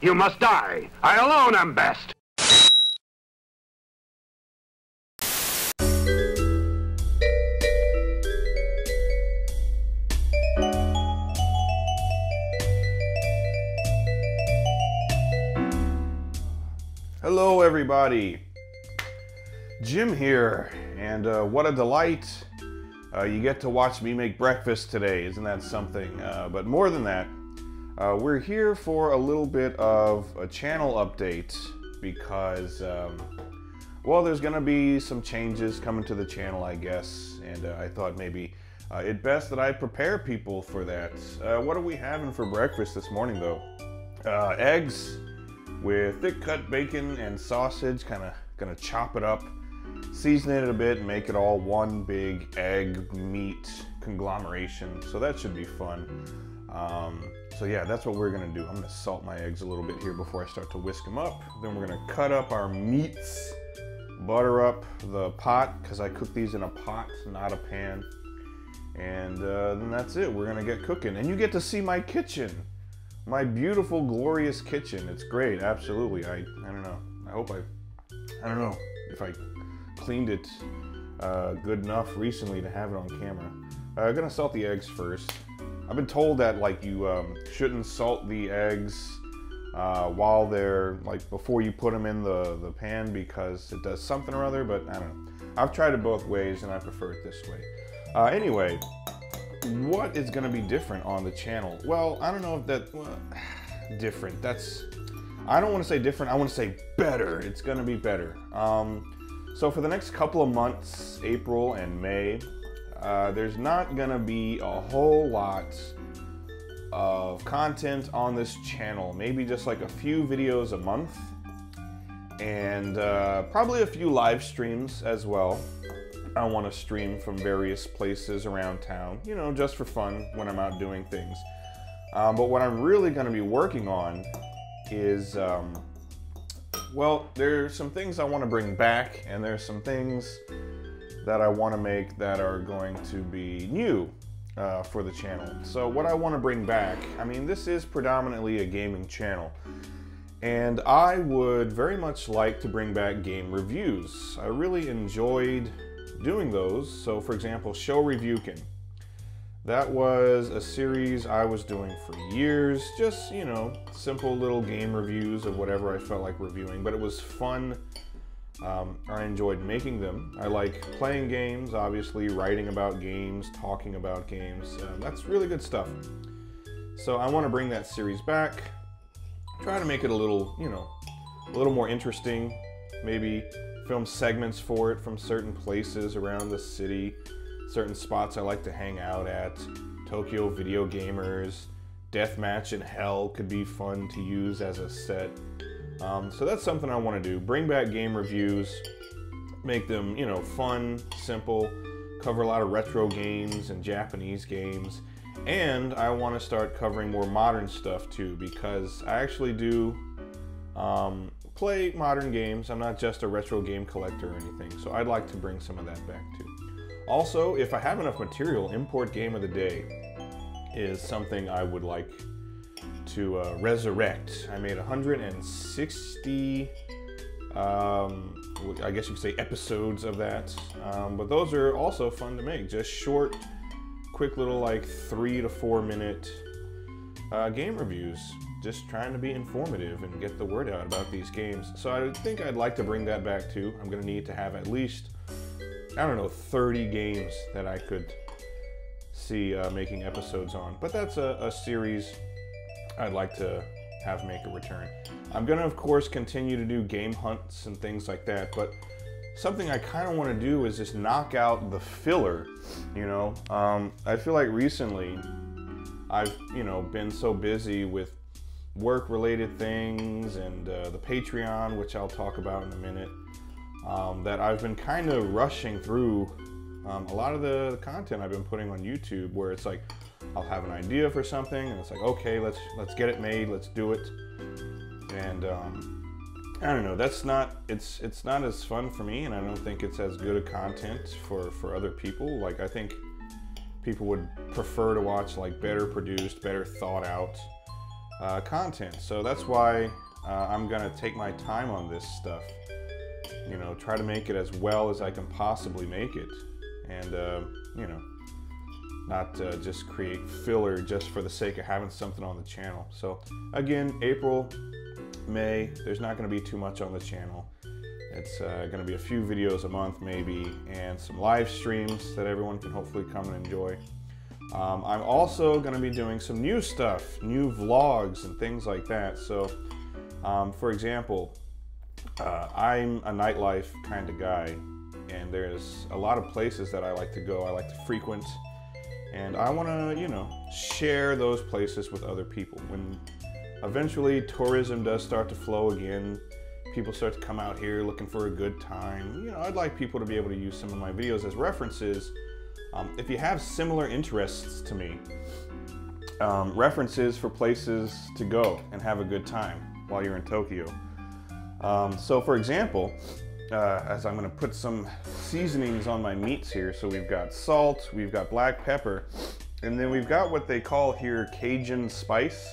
You must die. I alone am best. Hello everybody, Jim here, and what a delight. You get to watch me make breakfast today, isn't that something? But more than that, we're here for a little bit of a channel update because, well, there's gonna be some changes coming to the channel, I guess, and I thought maybe it's best that I prepare people for that. What are we having for breakfast this morning though? Eggs with thick cut bacon and sausage, gonna chop it up, season it a bit, and make it all one big egg meat conglomeration. So that should be fun. So yeah, that's what we're gonna do. I'm gonna salt my eggs a little bit here before I start to whisk them up. Then we're gonna cut up our meats, butter up the pot, because I cook these in a pot, not a pan. And then that's it, we're gonna get cooking. And you get to see my kitchen. My beautiful, glorious kitchen. It's great, absolutely. I don't know. I hope I don't know if I cleaned it good enough recently to have it on camera. I'm gonna salt the eggs first. I've been told that like you shouldn't salt the eggs while they're like before you put them in the pan because it does something or other, but I don't know. I've tried it both ways and I prefer it this way. Anyway. What is going to be different on the channel? Well, I don't know if that... different. That's... I don't want to say different. I want to say better. It's going to be better. So for the next couple of months, April and May, there's not going to be a whole lot of content on this channel. Maybe just like a few videos a month. And probably a few live streams as well. I want to stream from various places around town, you know, just for fun when I'm out doing things. But what I'm really going to be working on is, well, there's some things I want to bring back, and there's some things that I want to make that are going to be new for the channel. So what I want to bring back, I mean, this is predominantly a gaming channel. And I would very much like to bring back game reviews. I really enjoyed doing those. So for example, KidShoryuken. That was a series I was doing for years, just, you know, simple little game reviews of whatever I felt like reviewing, but it was fun. I enjoyed making them. I like playing games, obviously, writing about games, talking about games. That's really good stuff. So I want to bring that series back, try to make it a little, you know, a little more interesting, maybe film segments for it from certain places around the city, certain spots I like to hang out at, Tokyo Video Gamers, Deathmatch in Hell could be fun to use as a set. So that's something I want to do, bring back game reviews, make them, you know, fun, simple, cover a lot of retro games and Japanese games, and I want to start covering more modern stuff too, because I actually do play modern games. I'm not just a retro game collector or anything, so I'd like to bring some of that back too. Also, if I have enough material, import game of the day is something I would like to resurrect. I made 160, I guess you could say episodes of that, but those are also fun to make. Just short, quick little like 3 to 4 minute game reviews. Just trying to be informative and get the word out about these games. So I think I'd like to bring that back too. I'm gonna need to have at least, I don't know, 30 games that I could see making episodes on. But that's a series I'd like to have make a return. I'm gonna, of course, continue to do game hunts and things like that, but something I kind of want to do is just knock out the filler, you know? I feel like recently I've, you know, been so busy with work-related things and the Patreon, which I'll talk about in a minute, that I've been kind of rushing through a lot of the content I've been putting on YouTube, where it's like I'll have an idea for something and it's like, okay, let's get it made, let's do it. And I don't know, that's not, it's not as fun for me, and I don't think it's as good a content for other people. Like, I think people would prefer to watch like better produced, better thought out content. So that's why I'm gonna take my time on this stuff. You know, try to make it as well as I can possibly make it, and you know, not just create filler just for the sake of having something on the channel. So again, April, May, there's not going to be too much on the channel. It's going to be a few videos a month maybe, and some live streams that everyone can hopefully come and enjoy. I'm also going to be doing some new stuff, new vlogs and things like that. So for example, I'm a nightlife kind of guy, and there's a lot of places that I like to go, I like to frequent, and I want to, you know, share those places with other people. When eventually tourism does start to flow again, people start to come out here looking for a good time, you know, I'd like people to be able to use some of my videos as references. If you have similar interests to me, references for places to go and have a good time while you're in Tokyo. So for example, as I'm going to put some seasonings on my meats here, so we've got salt, we've got black pepper, and then we've got what they call here Cajun spice.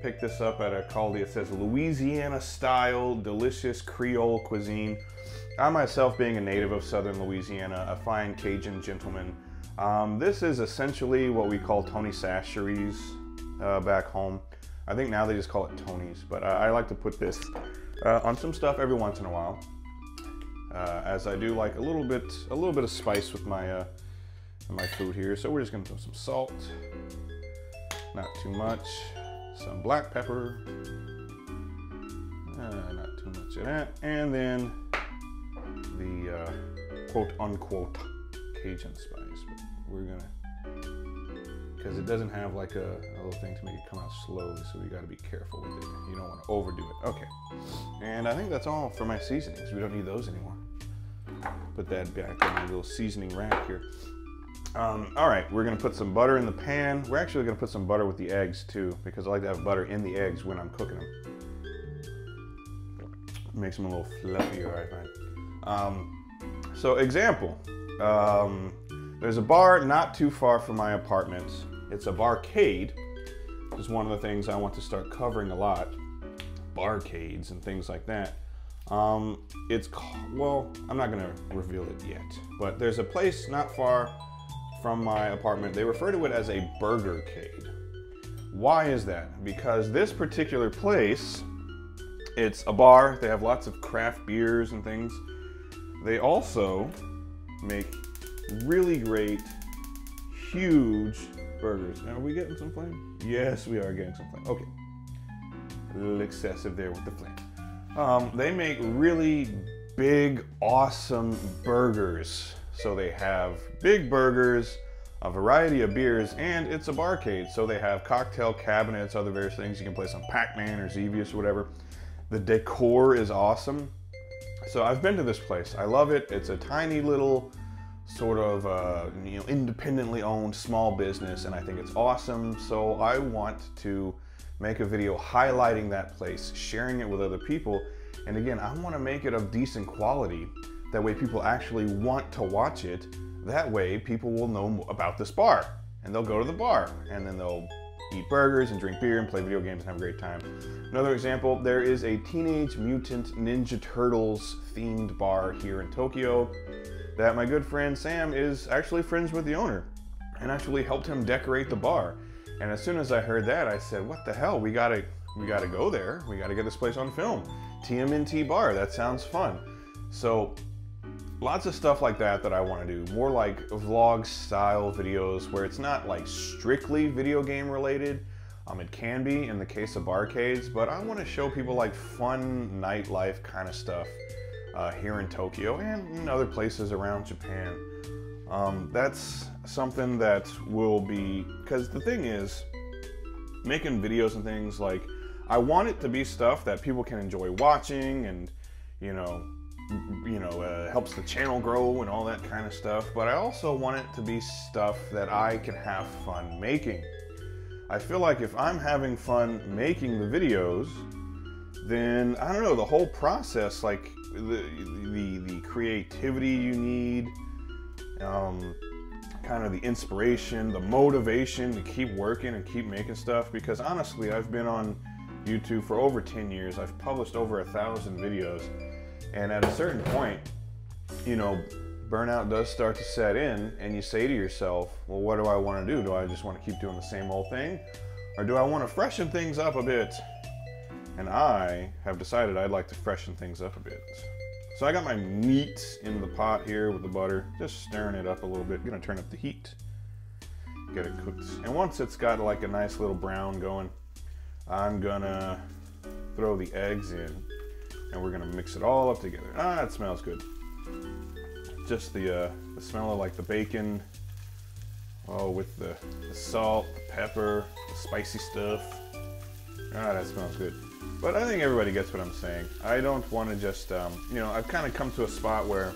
Picked this up at a Caldi. It says Louisiana style delicious Creole cuisine. I myself, being a native of southern Louisiana, a fine Cajun gentleman, this is essentially what we call Tony Chachere's back home. I think now they just call it Tony's, but I like to put this on some stuff every once in a while, as I do like a little bit of spice with my my food here. So we're just gonna throw some salt, not too much, some black pepper, not too much of that, and then the quote unquote Cajun spice. But we're gonna, because it doesn't have like a little thing to make it come out slowly, so we got to be careful with it. You don't want to overdo it. Okay, and I think that's all for my seasonings. We don't need those anymore. Put that back in my little seasoning rack here. All right, we're gonna put some butter in the pan. We're actually gonna put some butter with the eggs too, because I like to have butter in the eggs when I'm cooking them. Makes them a little fluffier, I find. So example, there's a bar not too far from my apartment. It's a barcade. It's one of the things I want to start covering a lot. Barcades and things like that. It's called, well, I'm not gonna reveal it yet, but there's a place not far from my apartment. They refer to it as a burgercade. Why is that? Because this particular place, it's a bar. They have lots of craft beers and things. They also make really great, huge burgers. Now, are we getting some flame? Yes, we are getting some flame. Okay. A little excessive there with the flame. They make really big, awesome burgers. So they have big burgers, a variety of beers, and it's a barcade. So they have cocktail cabinets, other various things. You can play some Pac-Man or Xevious or whatever. The decor is awesome. So I've been to this place. I love it. It's a tiny little sort of you know, independently owned small business, and I think it's awesome. So I want to make a video highlighting that place, sharing it with other people. And again, I want to make it of decent quality. That way people actually want to watch it. That way people will know about this bar, and they'll go to the bar, and then they'll eat burgers and drink beer and play video games and have a great time. Another example, there is a Teenage Mutant Ninja Turtles themed bar here in Tokyo that my good friend Sam is actually friends with the owner, and actually helped him decorate the bar. And as soon as I heard that, I said, what the hell, we gotta go there. We gotta get this place on film. TMNT bar, that sounds fun. So lots of stuff like that I want to do. More like vlog style videos where it's not like strictly video game related. It can be in the case of barcades, but I want to show people like fun nightlife kind of stuff here in Tokyo and in other places around Japan. That's something that will be, because the thing is, making videos and things, like, I want it to be stuff that people can enjoy watching, and helps the channel grow and all that kind of stuff. But I also want it to be stuff that I can have fun making. I feel like if I'm having fun making the videos, then I don't know, the whole process, like the creativity you need, kind of the inspiration, the motivation to keep working and keep making stuff, because honestly, I've been on YouTube for over 10 years. I've published over 1,000 videos, and at a certain point, you know, burnout does start to set in, and you say to yourself, well, what do I want to do? Do I just want to keep doing the same old thing, or do I want to freshen things up a bit? And I have decided I'd like to freshen things up a bit. So I got my meat in the pot here with the butter, just stirring it up a little bit. Gonna turn up the heat, get it cooked. And once it's got like a nice little brown going, I'm gonna throw the eggs in, and we're gonna mix it all up together. Ah, it smells good. Just the smell of like the bacon, oh, with the salt, the pepper, the spicy stuff. Ah, that smells good. But I think everybody gets what I'm saying. I don't want to just, you know, I've kind of come to a spot where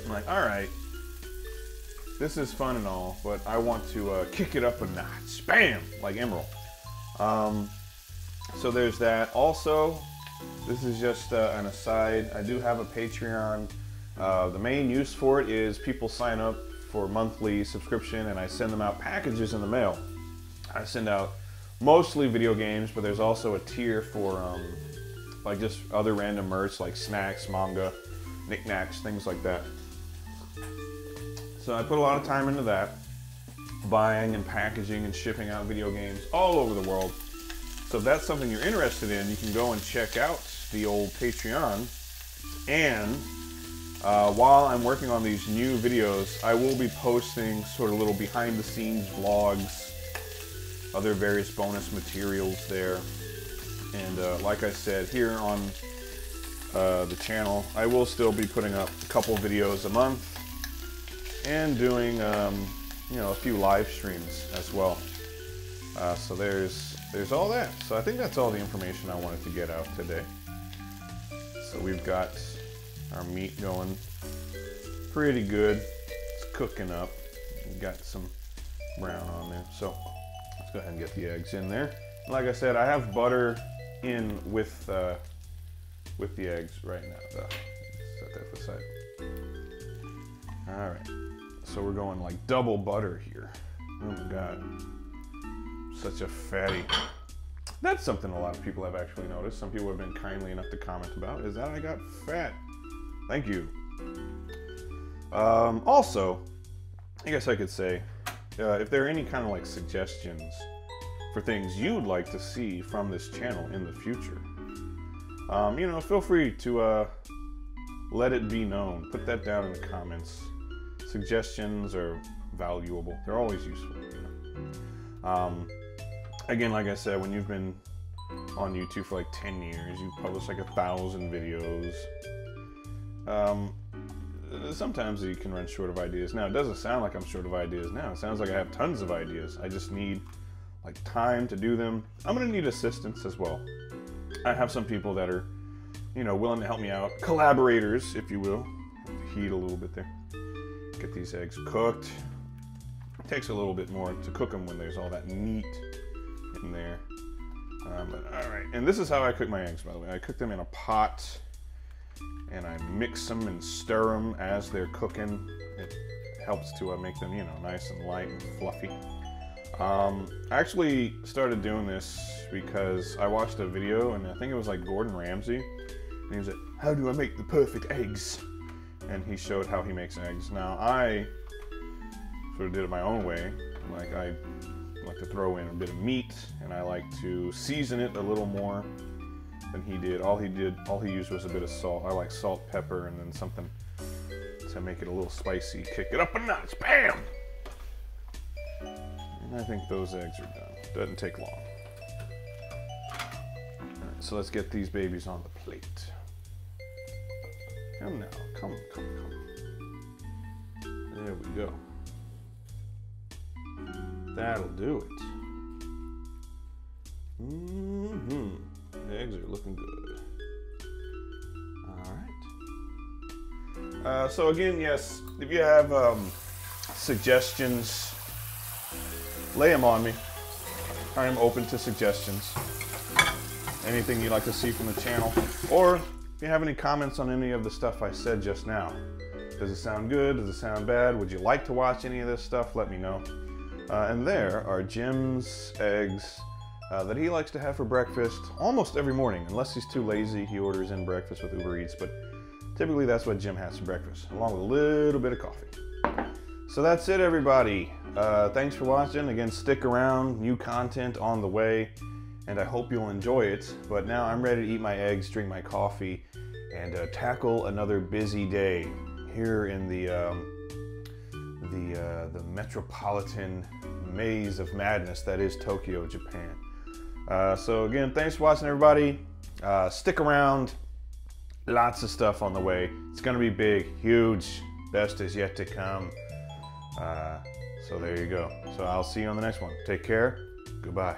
I'm like, all right, this is fun and all, but I want to kick it up a notch. Bam! Like Emerald. So there's that. Also, this is just an aside. I do have a Patreon. The main use for it is people sign up for monthly subscription, and I send them out packages in the mail. I send out mostly video games, but there's also a tier for like just other random merch like snacks, manga, knickknacks, things like that. So I put a lot of time into that, buying and packaging and shipping out video games all over the world. So if that's something you're interested in, you can go and check out the old Patreon. And while I'm working on these new videos, I will be posting sort of little behind the scenes vlogs, other various bonus materials there. And like I said, here on the channel, I will still be putting up a couple videos a month and doing you know, a few live streams as well. So there's all that. So I think that's all the information I wanted to get out today. So we've got our meat going pretty good. It's cooking up. We've got some brown on there. So let's go ahead and get the eggs in there. Like I said, I have butter in with the eggs right now. So set that to the side. All right. So we're going like double butter here. Oh my God. Such a fatty. That's something a lot of people have actually noticed. Some people have been kindly enough to comment about, is that I got fat. Thank you. Also, I guess I could say, if there are any kind of like suggestions for things you'd like to see from this channel in the future, you know, feel free to let it be known. Put that down in the comments. Suggestions are valuable. They're always useful, you know. Again, like I said, when you've been on YouTube for like 10 years, you've published like 1,000 videos. Sometimes you can run short of ideas. Now, it doesn't sound like I'm short of ideas now. It sounds like I have tons of ideas. I just need like time to do them. I'm gonna need assistance as well. I have some people that are, you know, willing to help me out. Collaborators, if you will. Heat a little bit there. Get these eggs cooked. It takes a little bit more to cook them when there's all that meat in there. But all right, and this is how I cook my eggs, by the way. I cook them in a pot, and I mix them and stir them as they're cooking. It helps to make them, you know, nice and light and fluffy. I actually started doing this because I watched a video, and I think it was like Gordon Ramsay, and he was like, how do I make the perfect eggs? And he showed how he makes eggs. Now, I sort of did it my own way. Like, I like to throw in a bit of meat, and I like to season it a little more than he did. All he used was a bit of salt. I like salt, pepper, and then something to make it a little spicy. Kick it up a notch. Bam! And I think those eggs are done. Doesn't take long. Alright, so let's get these babies on the plate. Come now. Come. There we go. That'll do it. The eggs are looking good. Alright. So again, yes, if you have suggestions, lay them on me. I am open to suggestions. Anything you'd like to see from the channel. Or if you have any comments on any of the stuff I said just now, Does it sound good? Does it sound bad? Would you like to watch any of this stuff? Let me know. And there are Jim's eggs that he likes to have for breakfast almost every morning. Unless he's too lazy, he orders in breakfast with Uber Eats, but typically that's what Jim has for breakfast, along with a little bit of coffee. So that's it, everybody. Thanks for watching. Again, stick around, new content on the way, and I hope you'll enjoy it. But now I'm ready to eat my eggs, drink my coffee, and tackle another busy day here in the metropolitan maze of madness that is Tokyo, Japan. So again, thanks for watching, everybody. Stick around. Lots of stuff on the way. It's gonna be big, huge. Best is yet to come. So there you go. So I'll see you on the next one. Take care. Goodbye.